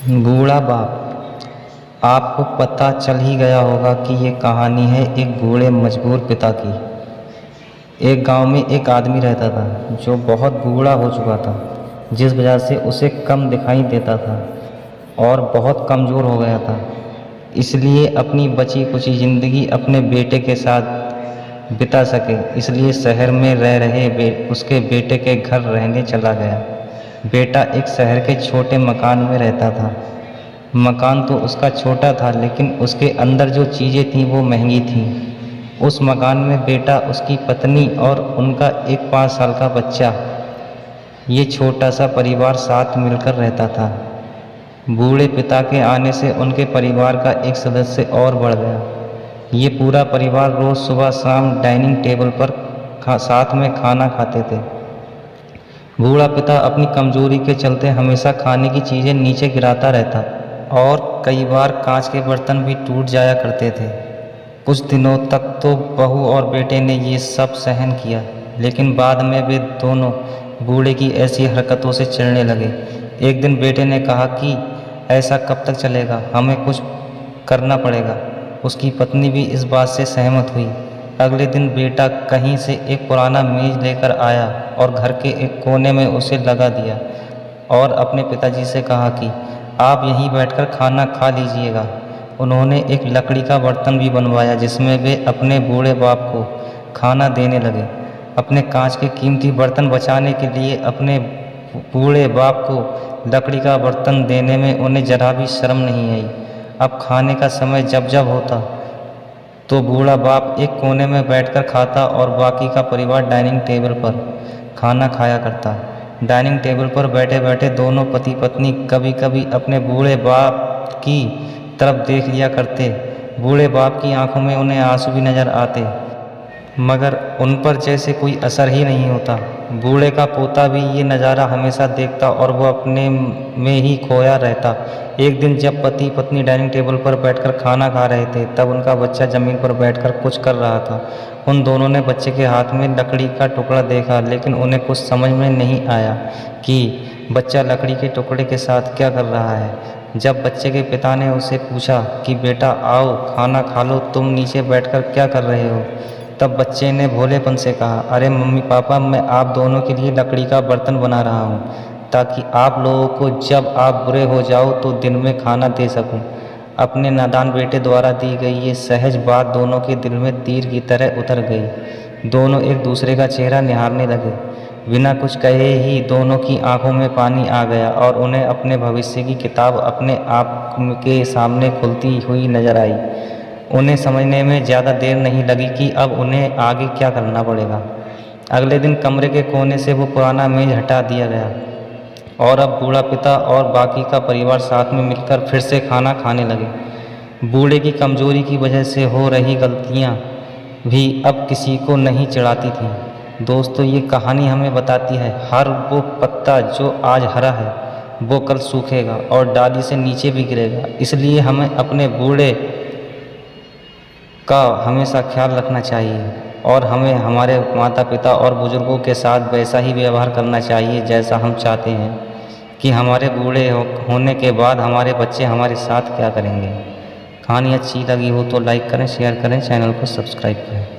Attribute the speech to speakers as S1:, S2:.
S1: बूढ़ा बाप। आपको पता चल ही गया होगा कि ये कहानी है एक बूढ़े मजबूर पिता की। एक गांव में एक आदमी रहता था जो बहुत बूढ़ा हो चुका था, जिस वजह से उसे कम दिखाई देता था और बहुत कमज़ोर हो गया था। इसलिए अपनी बची कुची ज़िंदगी अपने बेटे के साथ बिता सके, इसलिए शहर में रह रहे उसके बेटे के घर रहने चला गया। बेटा एक शहर के छोटे मकान में रहता था। मकान तो उसका छोटा था, लेकिन उसके अंदर जो चीज़ें थीं वो महंगी थीं। उस मकान में बेटा, उसकी पत्नी और उनका एक 5 साल का बच्चा, ये छोटा सा परिवार साथ मिलकर रहता था। बूढ़े पिता के आने से उनके परिवार का एक सदस्य और बढ़ गया। ये पूरा परिवार रोज़ सुबह शाम डाइनिंग टेबल पर साथ में खाना खाते थे। बूढ़ा पिता अपनी कमज़ोरी के चलते हमेशा खाने की चीज़ें नीचे गिराता रहता और कई बार कांच के बर्तन भी टूट जाया करते थे। कुछ दिनों तक तो बहू और बेटे ने ये सब सहन किया, लेकिन बाद में वे दोनों बूढ़े की ऐसी हरकतों से चिढ़ने लगे। एक दिन बेटे ने कहा कि ऐसा कब तक चलेगा, हमें कुछ करना पड़ेगा। उसकी पत्नी भी इस बात से सहमत हुई। अगले दिन बेटा कहीं से एक पुराना मेज़ लेकर आया और घर के एक कोने में उसे लगा दिया और अपने पिताजी से कहा कि आप यहीं बैठकर खाना खा लीजिएगा। उन्होंने एक लकड़ी का बर्तन भी बनवाया जिसमें वे अपने बूढ़े बाप को खाना देने लगे। अपने कांच के कीमती बर्तन बचाने के लिए अपने बूढ़े बाप को लकड़ी का बर्तन देने में उन्हें जरा भी शर्म नहीं आई। अब खाने का समय जब होता तो बूढ़ा बाप एक कोने में बैठकर खाता और बाकी का परिवार डाइनिंग टेबल पर खाना खाया करता। डाइनिंग टेबल पर बैठे बैठे दोनों पति पत्नी कभी कभी अपने बूढ़े बाप की तरफ देख लिया करते। बूढ़े बाप की आंखों में उन्हें आंसू भी नजर आते, मगर उन पर जैसे कोई असर ही नहीं होता। बूढ़े का पोता भी ये नज़ारा हमेशा देखता और वो अपने में ही खोया रहता। एक दिन जब पति पत्नी डाइनिंग टेबल पर बैठकर खाना खा रहे थे, तब उनका बच्चा ज़मीन पर बैठकर कुछ कर रहा था। उन दोनों ने बच्चे के हाथ में लकड़ी का टुकड़ा देखा, लेकिन उन्हें कुछ समझ में नहीं आया कि बच्चा लकड़ी के टुकड़े के साथ क्या कर रहा है। जब बच्चे के पिता ने उसे पूछा कि बेटा आओ खाना खा लो, तुम नीचे बैठकर क्या कर रहे हो, तब बच्चे ने भोलेपन से कहा, अरे मम्मी पापा, मैं आप दोनों के लिए लकड़ी का बर्तन बना रहा हूँ, ताकि आप लोगों को जब आप बुरे हो जाओ तो दिन में खाना दे सकूँ। अपने नादान बेटे द्वारा दी गई ये सहज बात दोनों के दिल में तीर की तरह उतर गई। दोनों एक दूसरे का चेहरा निहारने लगे। बिना कुछ कहे ही दोनों की आंखों में पानी आ गया और उन्हें अपने भविष्य की किताब अपने आप के सामने खुलती हुई नजर आई। उन्हें समझने में ज़्यादा देर नहीं लगी कि अब उन्हें आगे क्या करना पड़ेगा। अगले दिन कमरे के कोने से वो पुराना मेज़ हटा दिया गया और अब बूढ़ा पिता और बाकी का परिवार साथ में मिलकर फिर से खाना खाने लगे। बूढ़े की कमज़ोरी की वजह से हो रही गलतियाँ भी अब किसी को नहीं चिढ़ाती थीं। दोस्तों, ये कहानी हमें बताती है, हर वो पत्ता जो आज हरा है वो कल सूखेगा और डाली से नीचे भी गिरेगा। इसलिए हमें अपने बूढ़े का हमेशा ख्याल रखना चाहिए और हमें हमारे माता पिता और बुज़ुर्गों के साथ वैसा ही व्यवहार करना चाहिए जैसा हम चाहते हैं कि हमारे बूढ़े होने के बाद हमारे बच्चे हमारे साथ क्या करेंगे। कहानी अच्छी लगी हो तो लाइक करें, शेयर करें, चैनल को सब्सक्राइब करें।